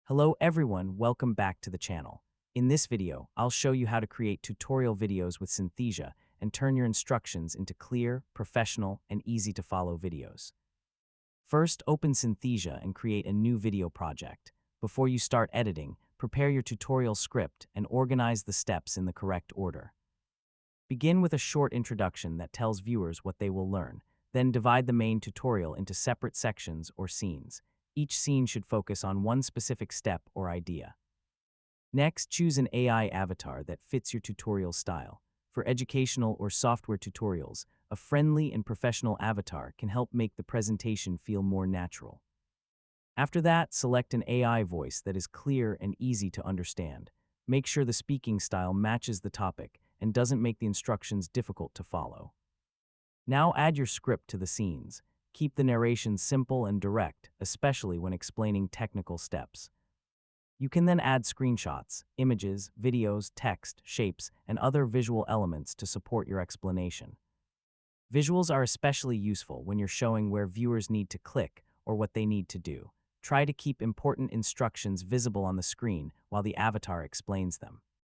Hello everyone, welcome back to the channel. In this video, I'll show you how to create tutorial videos with Synthesia and turn your instructions into clear, professional, and easy-to-follow videos. First, open Synthesia and create a new video project. Before you start editing, prepare your tutorial script and organize the steps in the correct order. Begin with a short introduction that tells viewers what they will learn, then divide the main tutorial into separate sections or scenes. Each scene should focus on one specific step or idea. Next, choose an AI avatar that fits your tutorial style. For educational or software tutorials, a friendly and professional avatar can help make the presentation feel more natural. After that, select an AI voice that is clear and easy to understand. Make sure the speaking style matches the topic and doesn't make the instructions difficult to follow. Now add your script to the scenes. Keep the narration simple and direct, especially when explaining technical steps. You can then add screenshots, images, videos, text, shapes, and other visual elements to support your explanation. Visuals are especially useful when you're showing where viewers need to click or what they need to do. Try to keep important instructions visible on the screen while the avatar explains them.